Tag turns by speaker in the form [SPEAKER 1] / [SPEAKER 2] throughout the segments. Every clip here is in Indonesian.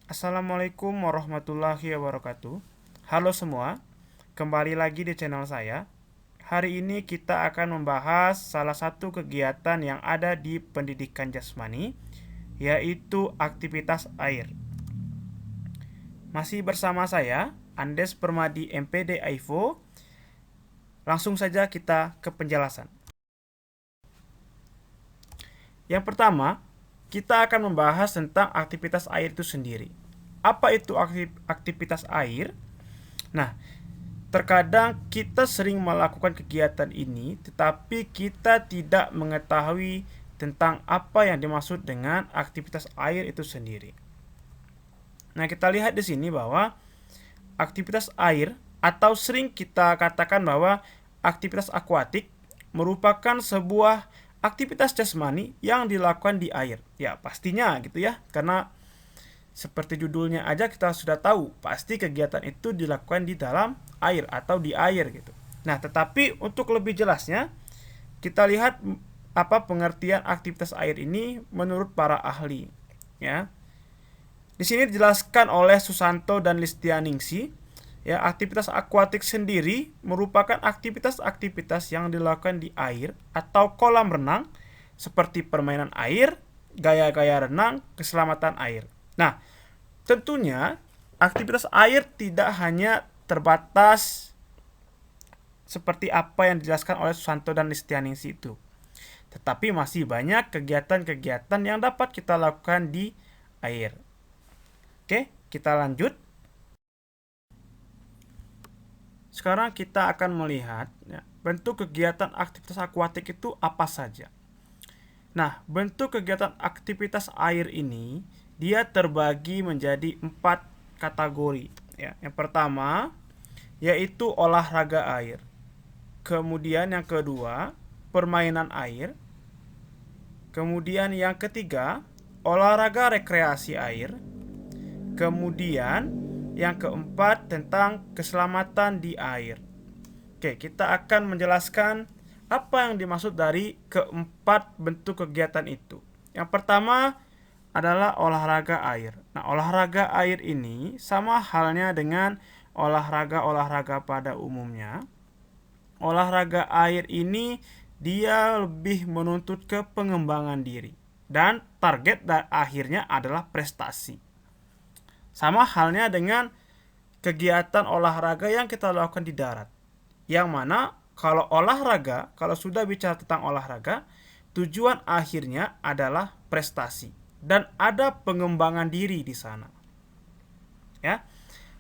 [SPEAKER 1] Assalamualaikum warahmatullahi wabarakatuh. Halo semua, kembali lagi di channel saya. Hari ini kita akan membahas salah satu kegiatan yang ada di pendidikan jasmani, yaitu aktivitas air. Masih bersama saya, Andes Permadi MPD AIFO. Langsung saja kita ke penjelasan. Yang pertama, kita akan membahas tentang aktivitas air itu sendiri. Apa itu aktivitas air? Nah, terkadang kita sering melakukan kegiatan ini, tetapi kita tidak mengetahui tentang apa yang dimaksud dengan aktivitas air itu sendiri. Nah, kita lihat di sini bahwa aktivitas air atau sering kita katakan bahwa aktivitas akuatik merupakan sebuah aktivitas jasmani yang dilakukan di air. Ya, pastinya gitu ya. Karena seperti judulnya aja kita sudah tahu, pasti kegiatan itu dilakukan di dalam air atau di air gitu. Nah, tetapi untuk lebih jelasnya, kita lihat apa pengertian aktivitas air ini menurut para ahli, ya. Di sini dijelaskan oleh Susanto dan Listianingsi, ya, aktivitas akuatik sendiri merupakan aktivitas-aktivitas yang dilakukan di air atau kolam renang seperti permainan air, gaya-gaya renang, keselamatan air. Nah, tentunya aktivitas air tidak hanya terbatas seperti apa yang dijelaskan oleh Susanto dan Listianingsi itu. Tetapi masih banyak kegiatan-kegiatan yang dapat kita lakukan di air. Oke, kita lanjut. Sekarang kita akan melihat ya, bentuk kegiatan aktivitas akuatik itu apa saja. Nah, bentuk kegiatan aktivitas air ini dia terbagi menjadi 4 kategori. Ya, yang pertama yaitu olahraga air. Kemudian yang kedua, permainan air. Kemudian yang ketiga, olahraga rekreasi air. Kemudian yang keempat tentang keselamatan di air. Oke, kita akan menjelaskan apa yang dimaksud dari keempat bentuk kegiatan itu. Yang pertama adalah olahraga air. Nah, olahraga air ini sama halnya dengan olahraga-olahraga pada umumnya. Olahraga air ini dia lebih menuntut ke pengembangan diri dan target akhirnya adalah prestasi. Sama halnya dengan kegiatan olahraga yang kita lakukan di darat. Yang mana kalau olahraga, kalau sudah bicara tentang olahraga, tujuan akhirnya adalah prestasi dan ada pengembangan diri di sana. Ya.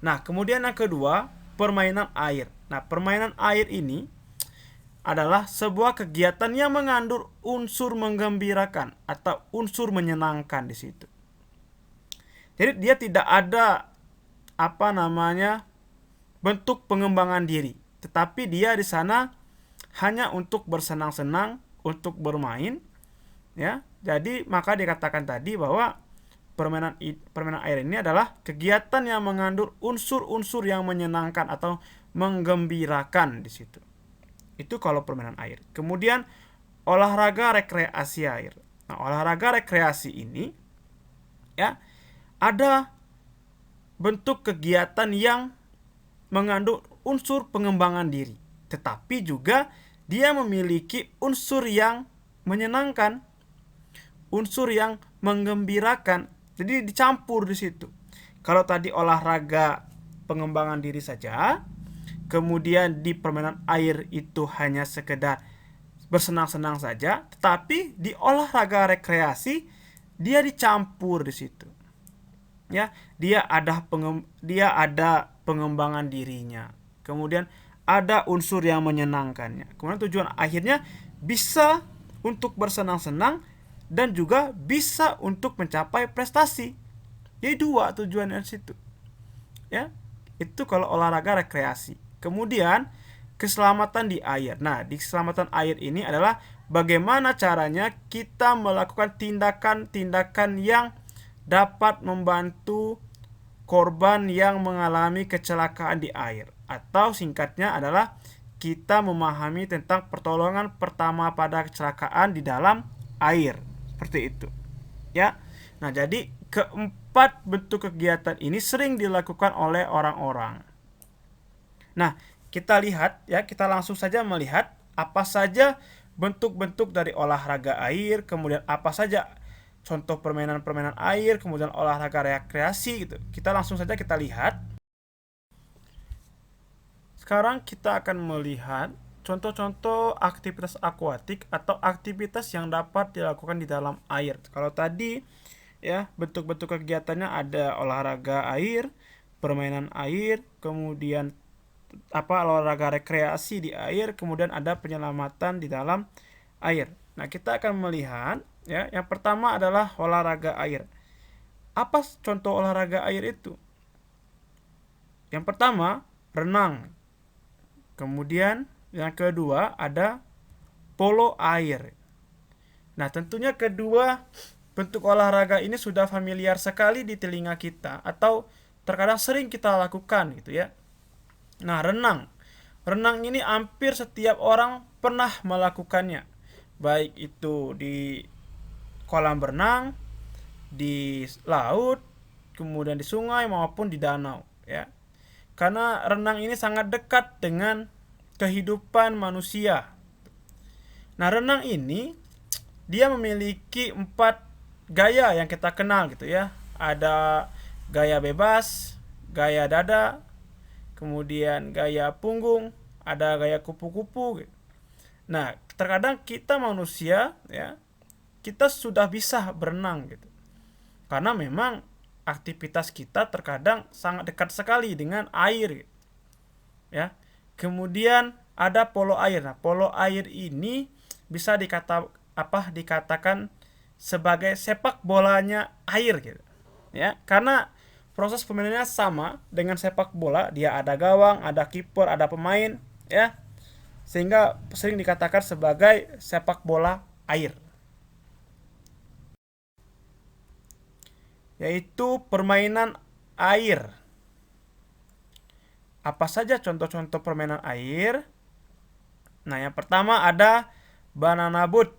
[SPEAKER 1] Nah, kemudian yang kedua, permainan air. Nah, permainan air ini adalah sebuah kegiatan yang mengandung unsur menggembirakan atau unsur menyenangkan di situ. Jadi dia tidak ada bentuk pengembangan diri, tetapi dia di sana hanya untuk bersenang-senang, untuk bermain, ya. Jadi maka dikatakan tadi bahwa permainan air ini adalah kegiatan yang mengandung unsur-unsur yang menyenangkan atau menggembirakan di situ. Itu kalau permainan air. Kemudian olahraga rekreasi air. Nah, olahraga rekreasi ini ya ada bentuk kegiatan yang mengandung unsur pengembangan diri, tetapi juga dia memiliki unsur yang menyenangkan, unsur yang menggembirakan. Jadi dicampur di situ. Kalau tadi olahraga pengembangan diri saja, kemudian di permainan air itu hanya sekedar bersenang-senang saja, tetapi di olahraga rekreasi dia dicampur di situ. Ya, dia ada pengembangan dirinya. Kemudian ada unsur yang menyenangkannya. Kemudian tujuan akhirnya bisa untuk bersenang-senang dan juga bisa untuk mencapai prestasi. Jadi dua tujuannya di situ. Ya, itu kalau olahraga rekreasi. Kemudian keselamatan di air. Nah, di keselamatan air ini adalah bagaimana caranya kita melakukan tindakan-tindakan yang dapat membantu korban yang mengalami kecelakaan di air, atau singkatnya adalah kita memahami tentang pertolongan pertama pada kecelakaan di dalam air, seperti itu ya. Nah, jadi keempat bentuk kegiatan ini sering dilakukan oleh orang-orang. Nah, kita lihat ya, kita langsung saja melihat apa saja bentuk-bentuk dari olahraga air, kemudian apa saja contoh permainan-permainan air, kemudian olahraga rekreasi gitu. Kita langsung saja kita lihat. Sekarang kita akan melihat contoh-contoh aktivitas akuatik atau aktivitas yang dapat dilakukan di dalam air. Kalau tadi ya, bentuk-bentuk kegiatannya ada olahraga air, permainan air, kemudian olahraga rekreasi di air, kemudian ada penyelamatan di dalam air. Nah, kita akan melihat ya, yang pertama adalah olahraga air. Apa contoh olahraga air itu? Yang pertama, renang. Kemudian yang kedua ada polo air. Nah, tentunya kedua bentuk olahraga ini sudah familiar sekali di telinga kita atau terkadang sering kita lakukan gitu ya. Nah, renang. Renang ini hampir setiap orang pernah melakukannya. Baik itu di kolam berenang, di laut, kemudian di sungai maupun di danau ya. Karena renang ini sangat dekat dengan kehidupan manusia. Nah, renang ini dia memiliki 4 gaya yang kita kenal gitu ya. Ada gaya bebas, gaya dada, kemudian gaya punggung, ada gaya kupu-kupu gitu. Nah, terkadang kita manusia ya, kita sudah bisa berenang gitu. Karena memang aktivitas kita terkadang sangat dekat sekali dengan air gitu. Ya. Kemudian ada polo air. Nah, polo air ini bisa dikatakan sebagai sepak bolanya air gitu. Ya, karena proses permainannya sama dengan sepak bola, dia ada gawang, ada kiper, ada pemain, ya. Sehingga sering dikatakan sebagai sepak bola air. Yaitu permainan air. Apa saja contoh-contoh permainan air? Nah, yang pertama ada banana boat.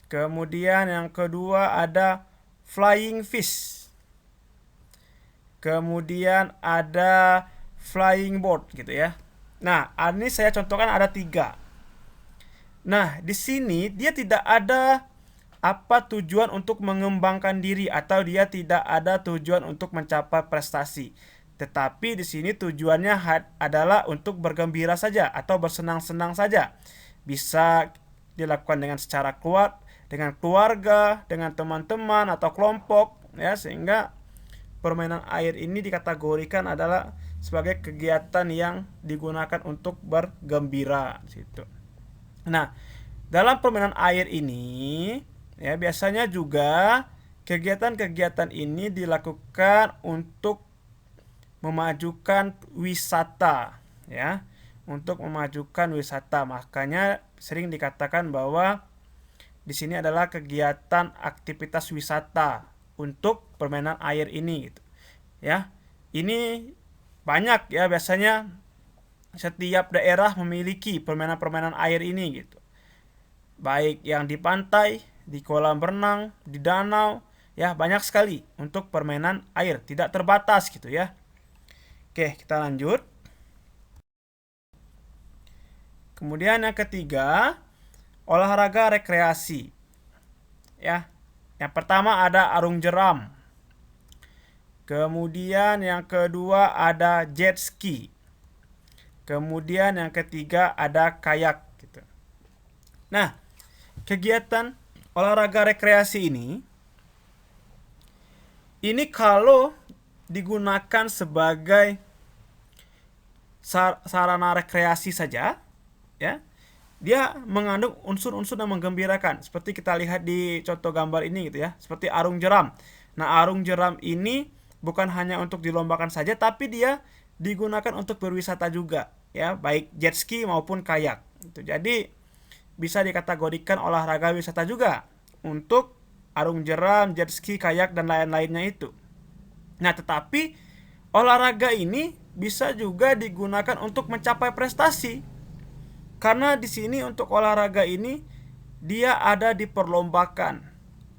[SPEAKER 1] Kemudian yang kedua ada flying fish. Kemudian ada flying board gitu ya. Nah, ini saya contohkan ada 3. Nah, di sini dia tidak ada tujuan untuk mengembangkan diri atau dia tidak ada tujuan untuk mencapai prestasi. Tetapi di sini tujuannya adalah untuk bergembira saja atau bersenang-senang saja. Bisa dilakukan dengan secara kuat, dengan keluarga, dengan teman-teman atau kelompok ya, sehingga permainan air ini dikategorikan adalah sebagai kegiatan yang digunakan untuk bergembira situ. Nah, dalam permainan air ini ya biasanya juga kegiatan-kegiatan ini dilakukan untuk memajukan wisata ya, untuk memajukan wisata. Makanya sering dikatakan bahwa di sini adalah kegiatan aktivitas wisata untuk permainan air ini gitu. Ya. Ini banyak ya, biasanya setiap daerah memiliki permainan-permainan air ini gitu. Baik yang di pantai, di kolam renang, di danau, ya banyak sekali untuk permainan air, tidak terbatas gitu ya. Oke, kita lanjut. Kemudian yang ketiga, olahraga rekreasi. Ya. Yang pertama ada arung jeram. Kemudian yang kedua ada jet ski. Kemudian yang ketiga ada kayak gitu. Nah, kegiatan olahraga rekreasi ini kalau digunakan sebagai sarana rekreasi saja ya, dia mengandung unsur-unsur yang menggembirakan seperti kita lihat di contoh gambar ini gitu ya, seperti arung jeram. Nah, arung jeram ini bukan hanya untuk dilombakan saja, tapi dia digunakan untuk berwisata juga ya, baik jet ski maupun kayak gitu. Jadi bisa dikategorikan olahraga wisata juga untuk arung jeram, jet ski, kayak dan lain-lainnya itu. Nah, tetapi olahraga ini bisa juga digunakan untuk mencapai prestasi. Karena di sini untuk olahraga ini dia ada diperlombakan.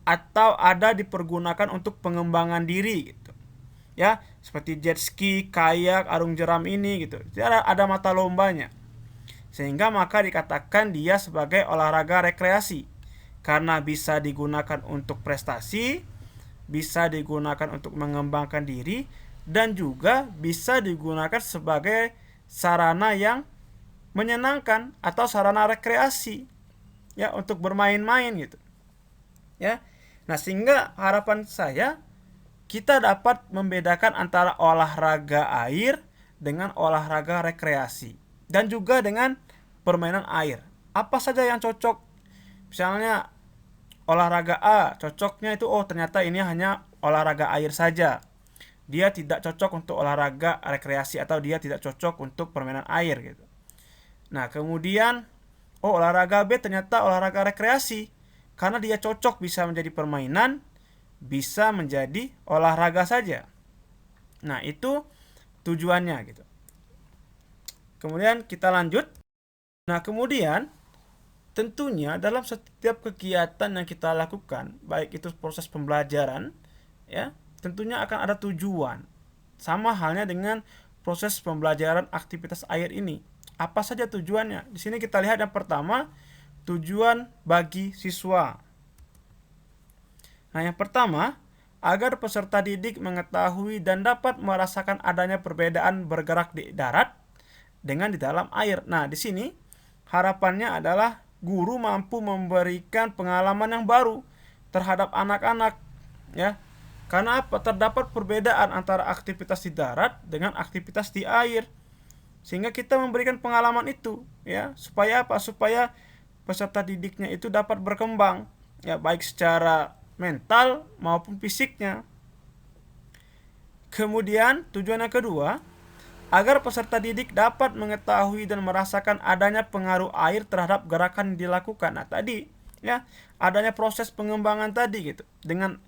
[SPEAKER 1] atau ada dipergunakan untuk pengembangan diri gitu. Ya, seperti jet ski, kayak, arung jeram ini gitu. Jadi ada mata lombanya. Sehingga maka dikatakan dia sebagai olahraga rekreasi. Karena bisa digunakan untuk prestasi, bisa digunakan untuk mengembangkan diri, dan juga bisa digunakan sebagai sarana yang menyenangkan atau sarana rekreasi, ya, untuk bermain-main gitu. Ya. Nah, sehingga harapan saya kita dapat membedakan antara olahraga air dengan olahraga rekreasi dan juga dengan permainan air. Apa saja yang cocok? Misalnya olahraga A cocoknya itu, oh ternyata ini hanya olahraga air saja. Dia tidak cocok untuk olahraga rekreasi atau dia tidak cocok untuk permainan air gitu. Nah, kemudian oh olahraga B ternyata olahraga rekreasi karena dia cocok bisa menjadi permainan, bisa menjadi olahraga saja. Nah, itu tujuannya gitu. Kemudian kita lanjut. Nah, kemudian tentunya dalam setiap kegiatan yang kita lakukan, baik itu proses pembelajaran, ya, tentunya akan ada tujuan. Sama halnya dengan proses pembelajaran aktivitas air ini. Apa saja tujuannya? Di sini kita lihat yang pertama, tujuan bagi siswa. Nah, yang pertama, agar peserta didik mengetahui dan dapat merasakan adanya perbedaan bergerak di darat dengan di dalam air. Nah, di sini harapannya adalah guru mampu memberikan pengalaman yang baru terhadap anak-anak, ya. Karena apa? Terdapat perbedaan antara aktivitas di darat dengan aktivitas di air. Sehingga kita memberikan pengalaman itu, ya, supaya apa? Supaya peserta didiknya itu dapat berkembang, ya, baik secara mental maupun fisiknya. Kemudian tujuan yang kedua, agar peserta didik dapat mengetahui dan merasakan adanya pengaruh air terhadap gerakan yang dilakukan. Nah, tadi, ya, adanya proses pengembangan tadi gitu. Dengan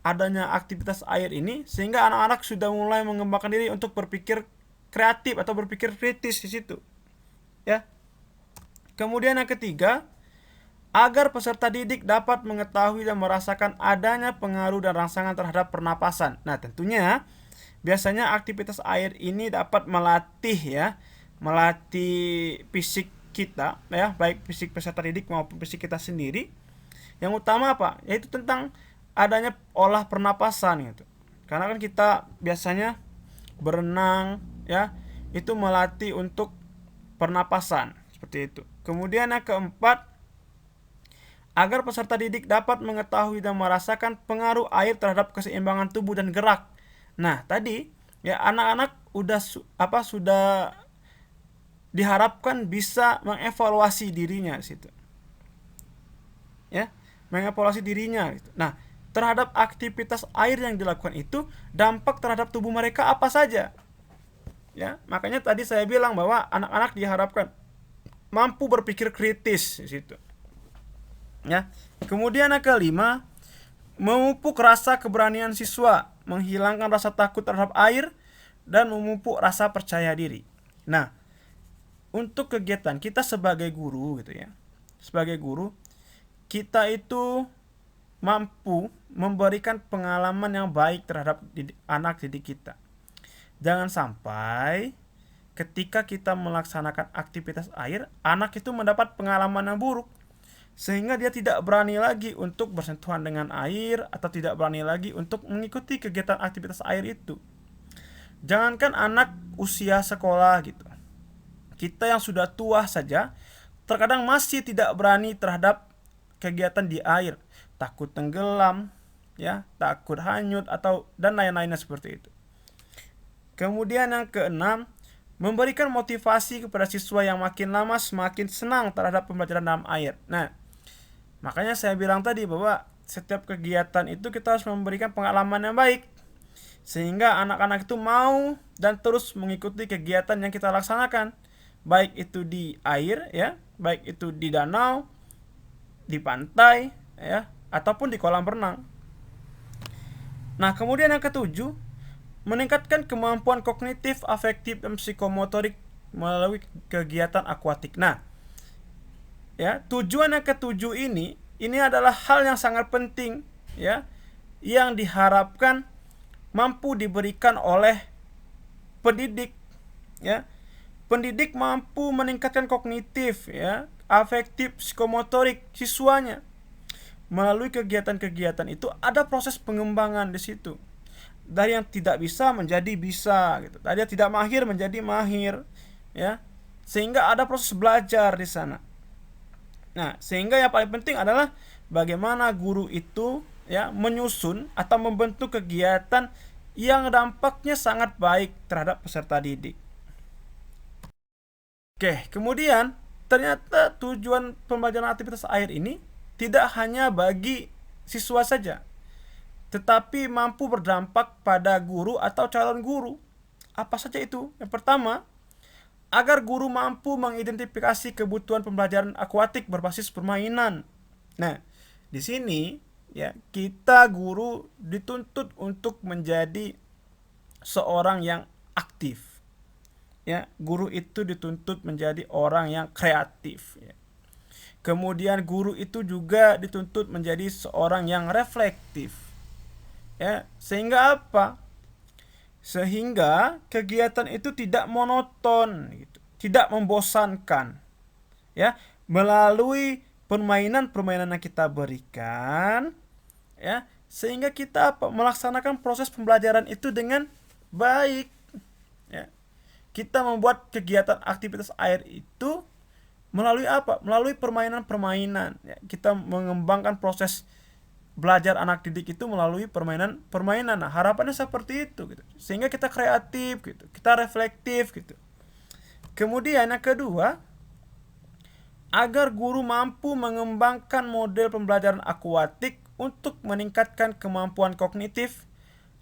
[SPEAKER 1] adanya aktivitas air ini sehingga anak-anak sudah mulai mengembangkan diri untuk berpikir kreatif atau berpikir kritis di situ. Ya. Kemudian yang ketiga, agar peserta didik dapat mengetahui dan merasakan adanya pengaruh dan rangsangan terhadap pernapasan. Nah, tentunya biasanya aktivitas air ini dapat melatih, ya, melatih fisik kita, ya, baik fisik peserta didik maupun fisik kita sendiri. Yang utama apa? Yaitu tentang adanya olah pernapasan gitu. Karena kan kita biasanya berenang, ya, itu melatih untuk pernapasan seperti itu. Kemudian yang keempat, agar peserta didik dapat mengetahui dan merasakan pengaruh air terhadap keseimbangan tubuh dan gerak. Nah, tadi, ya, anak-anak sudah diharapkan bisa mengevaluasi dirinya di situ. Ya, mengevaluasi dirinya gitu. Nah, terhadap aktivitas air yang dilakukan itu, dampak terhadap tubuh mereka apa saja? Ya, makanya tadi saya bilang bahwa anak-anak diharapkan mampu berpikir kritis di situ. Ya. Kemudian yang kelima, memupuk rasa keberanian siswa, menghilangkan rasa takut terhadap air dan memupuk rasa percaya diri. Nah, untuk kegiatan kita sebagai guru gitu, ya. Sebagai guru, kita itu mampu memberikan pengalaman yang baik terhadap anak didik kita. Jangan sampai ketika kita melaksanakan aktivitas air, anak itu mendapat pengalaman yang buruk sehingga dia tidak berani lagi untuk bersentuhan dengan air atau tidak berani lagi untuk mengikuti kegiatan aktivitas air itu. Jangankan anak usia sekolah gitu, kita yang sudah tua saja terkadang masih tidak berani terhadap kegiatan di air, takut tenggelam, ya, takut hanyut atau dan lain-lainnya seperti itu. Kemudian yang keenam, memberikan motivasi kepada siswa yang makin lama semakin senang terhadap pembelajaran dalam air. Nah, makanya saya bilang tadi bahwa setiap kegiatan itu kita harus memberikan pengalaman yang baik sehingga anak-anak itu mau dan terus mengikuti kegiatan yang kita laksanakan, baik itu di air, ya, baik itu di danau, di pantai, ya, ataupun di kolam renang. Nah, kemudian yang ketujuh, meningkatkan kemampuan kognitif, afektif, dan psikomotorik melalui kegiatan akuatik. Nah, ya, tujuan yang ketujuh ini adalah hal yang sangat penting ya yang diharapkan mampu diberikan oleh pendidik, ya. Pendidik mampu meningkatkan kognitif, ya, afektif, psikomotorik siswanya. Melalui kegiatan-kegiatan itu ada proses pengembangan di situ. Dari yang tidak bisa menjadi bisa gitu. Dari yang tidak mahir menjadi mahir, ya. Sehingga ada proses belajar di sana. Nah, sehingga yang paling penting adalah bagaimana guru itu, ya, menyusun atau membentuk kegiatan yang dampaknya sangat baik terhadap peserta didik. Oke, kemudian ternyata tujuan pembelajaran aktivitas air ini tidak hanya bagi siswa saja, tetapi mampu berdampak pada guru atau calon guru. Apa saja itu? Yang pertama, agar guru mampu mengidentifikasi kebutuhan pembelajaran akuatik berbasis permainan. Nah, di sini, ya, kita guru dituntut untuk menjadi seorang yang aktif. Ya, guru itu dituntut menjadi orang yang kreatif, ya. Kemudian guru itu juga dituntut menjadi seorang yang reflektif, ya. Sehingga apa? Sehingga kegiatan itu tidak monoton gitu, tidak membosankan, ya. Melalui permainan-permainan yang kita berikan, ya, sehingga kita apa? Melaksanakan proses pembelajaran itu dengan baik, ya. Kita membuat kegiatan aktivitas air itu melalui apa? Melalui permainan-permainan, ya. Kita mengembangkan proses belajar anak didik itu melalui permainan-permainan. Nah, harapannya seperti itu gitu. Sehingga kita kreatif gitu, kita reflektif gitu. Kemudian yang kedua, agar guru mampu mengembangkan model pembelajaran akuatik untuk meningkatkan kemampuan kognitif,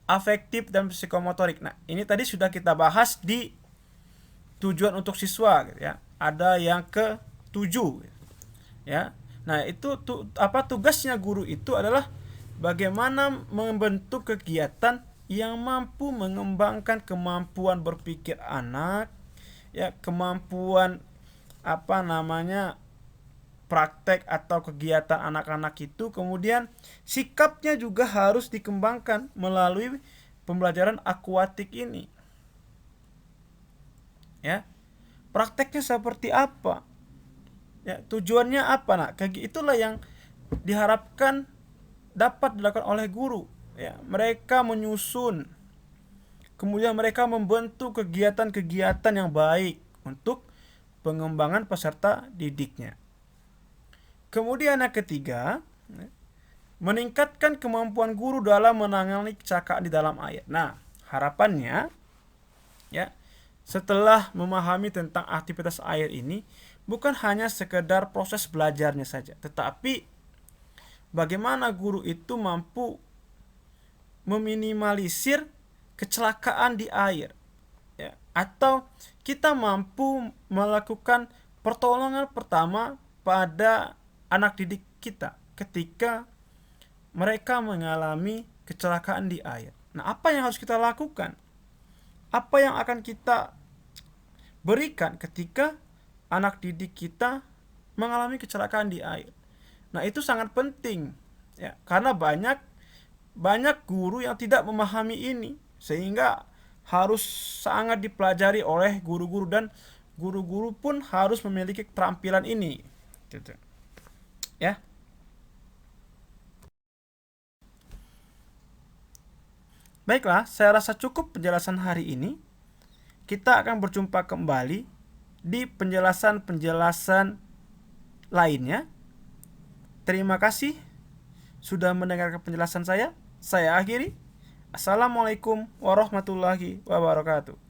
[SPEAKER 1] afektif, dan psikomotorik. Nah, ini tadi sudah kita bahas di tujuan untuk siswa gitu, ya. Ada yang ke-7 gitu, ya. Nah, itu tugasnya guru itu adalah bagaimana membentuk kegiatan yang mampu mengembangkan kemampuan berpikir anak, ya, kemampuan praktek atau kegiatan anak-anak itu, kemudian sikapnya juga harus dikembangkan melalui pembelajaran akuatik ini, ya. Prakteknya seperti apa, ya, tujuannya apa. Nah, kayak itulah yang diharapkan dapat dilakukan oleh guru, ya. Mereka menyusun, kemudian mereka membentuk kegiatan-kegiatan yang baik untuk pengembangan peserta didiknya. Kemudian yang ketiga, meningkatkan kemampuan guru dalam menangani kecelakaan di dalam air. Nah, harapannya, ya, setelah memahami tentang aktivitas air ini, bukan hanya sekedar proses belajarnya saja, tetapi bagaimana guru itu mampu meminimalisir kecelakaan di air, ya, atau kita mampu melakukan pertolongan pertama pada anak didik kita ketika mereka mengalami kecelakaan di air. Nah, apa yang harus kita lakukan? Apa yang akan kita berikan ketika anak didik kita mengalami kecelakaan di air? Nah, itu sangat penting, ya, karena banyak guru yang tidak memahami ini, sehingga harus sangat dipelajari oleh guru-guru, dan guru-guru pun harus memiliki keterampilan ini, gitu, ya. Baiklah, saya rasa cukup penjelasan hari ini. Kita akan berjumpa kembali di penjelasan-penjelasan lainnya. Terima kasih sudah mendengarkan penjelasan saya. Saya akhiri. Assalamualaikum warahmatullahi wabarakatuh.